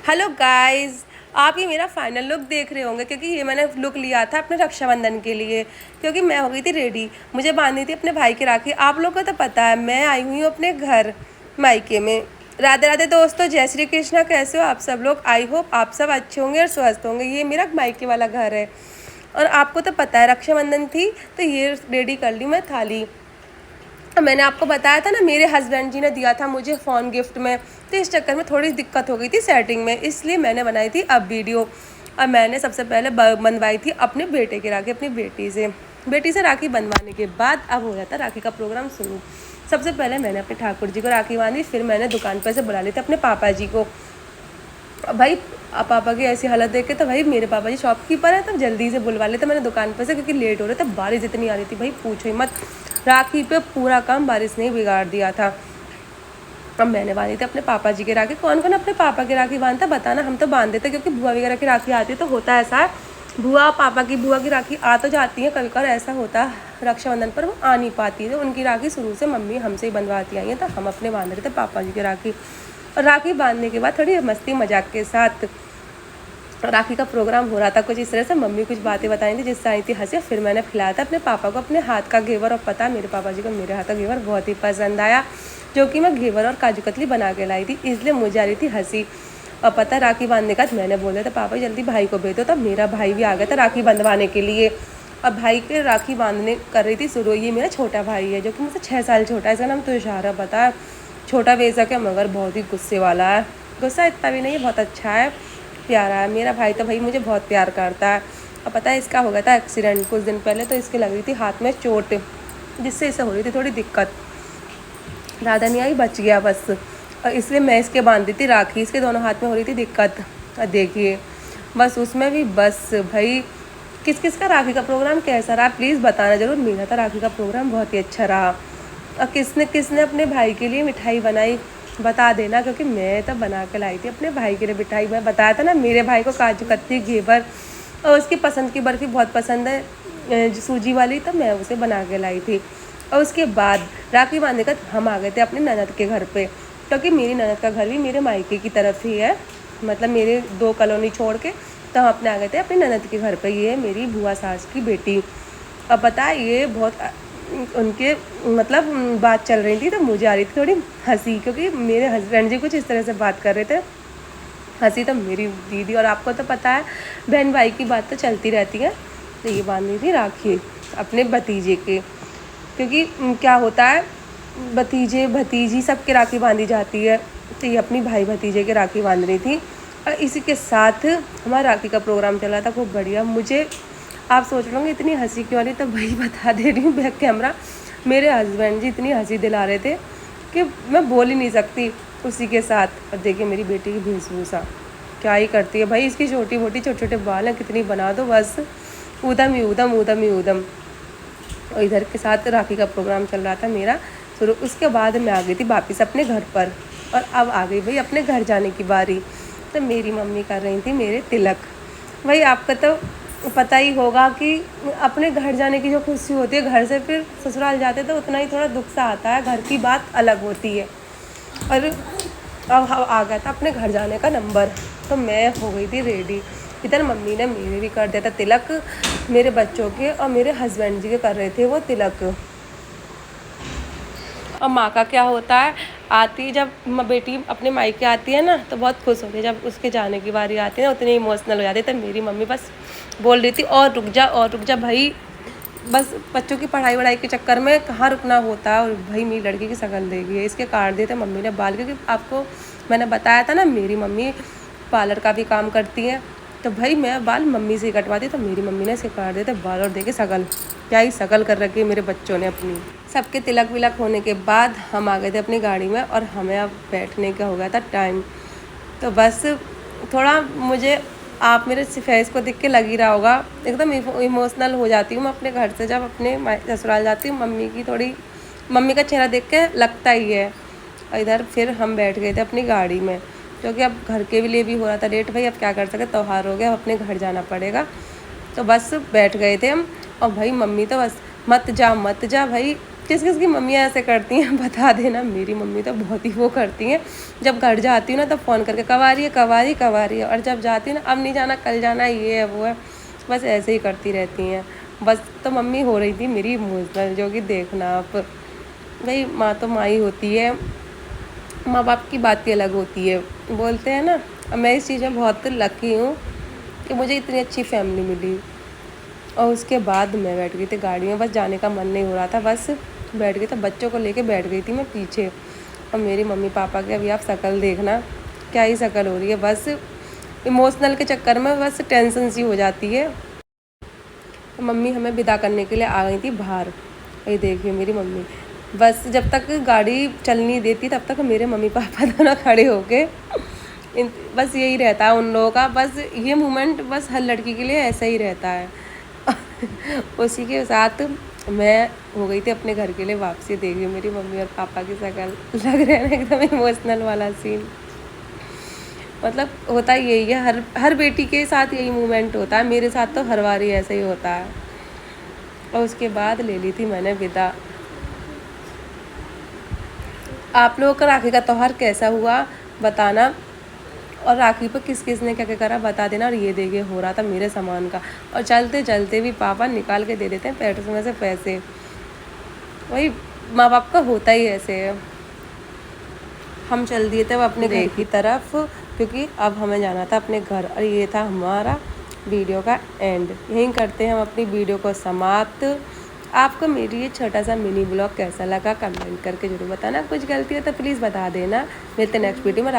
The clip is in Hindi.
हेलो गाइस, आप ये मेरा फाइनल लुक देख रहे होंगे क्योंकि ये मैंने लुक लिया था अपने रक्षाबंधन के लिए। क्योंकि मैं हो गई थी रेडी, मुझे बांधनी थी अपने भाई की राखी। आप लोगों को तो पता है मैं आई हुई हूँ अपने घर मायके में। राधे राधे दोस्तों, जय श्री कृष्णा। कैसे हो आप सब लोग? आई होप आप सब अच्छे होंगे और स्वस्थ होंगे। ये मेरा मायके वाला घर है और आपको तो पता है रक्षाबंधन थी तो ये रेडी कर ली मैं थाली। मैंने आपको बताया था ना, मेरे हस्बैंड जी ने दिया था मुझे फ़ोन गिफ्ट में, तो इस चक्कर में थोड़ी दिक्कत हो गई थी सेटिंग में, इसलिए मैंने बनाई थी अब वीडियो। और मैंने सबसे पहले बनवाई थी अपने बेटे की राखी, अपनी बेटी से राखी बनवाने के बाद अब हो जाता राखी का प्रोग्राम शुरू। सबसे पहले मैंने अपने ठाकुर जी को राखी बांधी, फिर मैंने दुकान पर से बुला ली थी अपने पापा जी को। भाई पापा की ऐसी हालत देख के तो भाई मेरे पापा जी शॉपकीपर है, तब जल्दी से बुलवा लेते मैंने दुकान पर से, क्योंकि लेट हो रहे थे, बारिश इतनी आ रही थी भाई पूछो ही मत। राखी पे पूरा काम बारिश ने बिगाड़ दिया था। अब मैंने बांधी थी अपने पापा जी की राखी। कौन कौन अपने पापा की राखी बांधता बताना, हम तो बांध देते क्योंकि बुआ वगैरह की राखी आती है तो होता ऐसा है, बुआ पापा की बुआ की राखी आ तो जाती है, कभी कभार ऐसा होता है रक्षाबंधन पर वो आ नहीं पाती है, तो उनकी राखी शुरू से मम्मी हमसे ही बनवाती आई हैं, तो हम अपने बांध रहे थे पापा जी की राखी। और राखी बांधने के बाद थोड़ी मस्ती मजाक के साथ राखी का प्रोग्राम हो रहा था कुछ इस तरह से। मम्मी कुछ बातें बताई थी जिससे आई थी हंसी। फिर मैंने खिलाया था अपने पापा को अपने हाथ का घेवर, और पता मेरे पापा जी को मेरे हाथ का घेवर बहुत ही पसंद आया, जो कि मैं घेवर और काजू कतली बना के लाई थी, इसलिए मुझे आ रही थी हंसी। और पता राखी बांधने का मैंने बोला था पापा जल्दी भाई को भेज दो, तब मेरा भाई भी आ गया था राखी बंधवाने के लिए। अब भाई के राखी बांधने कर रही थी शुरू। ये मेरा छोटा भाई है जो कि मुझसे 6 साल छोटा है, इसका नाम तुषार है। पता छोटा बेशक है मगर बहुत ही गुस्से वाला है। गुस्सा इतना भी नहीं है, बहुत अच्छा है, प्यारा है मेरा भाई। तो भाई मुझे बहुत प्यार करता है। और पता है इसका हो गया था एक्सीडेंट कुछ दिन पहले, तो इसके लग रही थी हाथ में चोट, जिससे इसे हो रही थी थोड़ी दिक्कत। ज़्यादा नहीं आई, बच गया बस। और इसलिए मैं इसके बांधी थी राखी, इसके दोनों हाथ में हो रही थी दिक्कत। और देखिए बस उसमें भी बस भाई किस किस का राखी का प्रोग्राम कैसा रहा प्लीज़ बताना ज़रूर। मेरा तो राखी का प्रोग्राम बहुत ही अच्छा रहा। और किसने किसने अपने भाई के लिए मिठाई बनाई बता देना, क्योंकि मैं तो बना के लाई थी अपने भाई के लिए मिठाई। मैं बताया था ना मेरे भाई को काजू कतली घेवर और उसकी पसंद की बर्फ़ी बहुत पसंद है सूजी वाली, तो मैं उसे बना के लाई थी। और उसके बाद राखी बांधने का हम आ गए थे अपने ननद के घर पे, क्योंकि मेरी ननद का घर भी मेरे मायके की तरफ ही है, मतलब मेरे 2 कॉलोनी छोड़ के। तो हम अपने आ गए थे अपने ननद के घर पे। ये है मेरी बुआ सास की बेटी। अब पता है ये बहुत उनके मतलब बात चल रही थी, तो मुझे आ रही थी थोड़ी हंसी, क्योंकि मेरे हस्बैंड जी कुछ इस तरह से बात कर रहे थे। हंसी तो मेरी दीदी, और आपको तो पता है बहन भाई की बात तो चलती रहती है। तो ये बांधी थी राखी अपने भतीजे के, क्योंकि क्या होता है भतीजे भतीजी सबके राखी बांधी जाती है, तो ये अपनी भाई भतीजे के राखी बांध रही थी। और इसी के साथ हमारा राखी का प्रोग्राम चल रहा था खूब बढ़िया। मुझे आप सोच लोगे इतनी हंसी क्यों आ रही, तो भाई बता दे रही हूँ बैक कैमरा। मेरे हस्बैंड जी इतनी हंसी दिला रहे थे कि मैं बोल ही नहीं सकती उसी के साथ। और देखिए मेरी बेटी की वेशभूषा क्या ही करती है भाई, इसकी छोटी मोटी छोटे छोटे बाल हैं, कितनी बना दो बस ऊधम ही ऊधम ऊधम ही ऊधम। और इधर के साथ राखी का प्रोग्राम चल रहा था मेरा शुरू। उसके बाद मैं आ गई थी वापस अपने घर पर, और अब आ गई भाई अपने घर जाने की बारी। तो मेरी मम्मी कर रही थी मेरे तिलक। भाई आपका तो पता ही होगा कि अपने घर जाने की जो खुशी होती है, घर से फिर ससुराल जाते तो उतना ही थोड़ा दुख सा आता है, घर की बात अलग होती है। और अब आ गया था अपने घर जाने का नंबर, तो मैं हो गई थी रेडी। इधर मम्मी ने मेरे भी कर दिया था तिलक, मेरे बच्चों के और मेरे हस्बैंड जी के कर रहे थे वो तिलक। और माँ का क्या होता है, आती जब बेटी अपने मायके आती है ना तो बहुत खुश होती है, जब उसके जाने की बारी आती है ना उतनी इमोशनल हो जाती है। तो मेरी मम्मी बस बोल रही थी और रुक जा भाई, बस बच्चों की पढ़ाई वढ़ाई के चक्कर में कहाँ रुकना होता है। और भाई मेरी लड़की की शक्ल देगी, इसके काट दिए थे मम्मी ने बाल, क्योंकि आपको मैंने बताया था ना मेरी मम्मी पार्लर का भी काम करती है, तो भाई मैं बाल मम्मी से ही कटवाती, तो मेरी मम्मी ने इसके काट दिए थे बाल। और देखे शकल, क्या ही शकल कर रखी है मेरे बच्चों ने अपनी। सबके तिलक विलक होने के बाद हम आ गए थे अपनी गाड़ी में, और हमें अब बैठने का हो गया था टाइम। तो बस थोड़ा मुझे आप मेरे फेस को देख के लग ही रहा होगा, एकदम इमोशनल हो जाती हूँ मैं अपने घर से जब अपने ससुराल जाती हूँ। मम्मी का चेहरा देख के लगता ही है। और इधर फिर हम बैठ गए थे अपनी गाड़ी में, क्योंकि अब घर के लिए भी हो रहा था लेट। भाई अब क्या कर सकते, त्योहार हो गया, अब अपने घर जाना पड़ेगा। तो बस बैठ गए थे हम। और भाई मम्मी तो बस मत जा भाई, किस किस की मम्मियाँ ऐसे करती हैं बता देना। मेरी मम्मी तो बहुत ही वो करती हैं, जब घर जाती हूँ ना तब फ़ोन करके कब आ रही है, कब आ रही है, कब आ रही है, और जब जाती हूँ ना अब नहीं जाना, कल जाना, ये है वो है, बस ऐसे ही करती रहती हैं बस। तो मम्मी हो रही थी मेरी इमोशनल, जो कि देखना आप, भाई माँ तो माँ ही होती है, माँ बाप की बात ही अलग होती है, बोलते हैं ना। मैं इस चीज़ में बहुत लकी हूँ कि मुझे इतनी अच्छी फैमिली मिली। और उसके बाद मैं बैठ गई थी गाड़ी में, बस जाने का मन नहीं हो रहा था, बस बैठ गई, तो बच्चों को लेके बैठ गई थी मैं पीछे। और मेरी मम्मी पापा के अभी आप शक्ल देखना, क्या ही शक्ल हो रही है, बस इमोशनल के चक्कर में बस टेंशन सी हो जाती है। तो मम्मी हमें विदा करने के लिए आ गई थी बाहर। ये देखिए मेरी मम्मी, बस जब तक गाड़ी चल नहीं देती तब तक मेरे मम्मी पापा दोनों खड़े होके बस यही रहता है उन लोगों का, बस ये मोमेंट बस हर लड़की के लिए ऐसा ही रहता है। उसी के साथ मैं हो गई थी अपने घर के लिए वापसी। देखी मेरी मम्मी और पापा की शक्ल, लग रहा है ना एकदम इमोशनल वाला सीन। मतलब होता ही यही है, हर बेटी के साथ यही मोमेंट होता है, मेरे साथ तो हर बार ही ऐसा ही होता है। और उसके बाद ले ली थी मैंने विदा। आप लोगों का राखी का त्यौहार कैसा हुआ बताना, और राखी पर किस किस ने क्या क्या करा बता देना। और ये देखिए हो रहा था मेरे सामान का, और चलते चलते भी पापा निकाल के दे देते हैं पैसे में से पैसे। वही माँ बाप का होता ही ऐसे है। हम चल दिए थे अब अपने घर की तरफ, क्योंकि अब हमें जाना था अपने घर। और ये था हमारा वीडियो का एंड। यहीं करते हैं हम अपनी वीडियो को समाप्त। आपको मेरी ये छोटा सा मिनी ब्लॉग कैसा लगा कमेंट करके जरूर बताना। कुछ गलती है तो प्लीज़ बता देना। मिलते नेक्स्ट वीडियो में।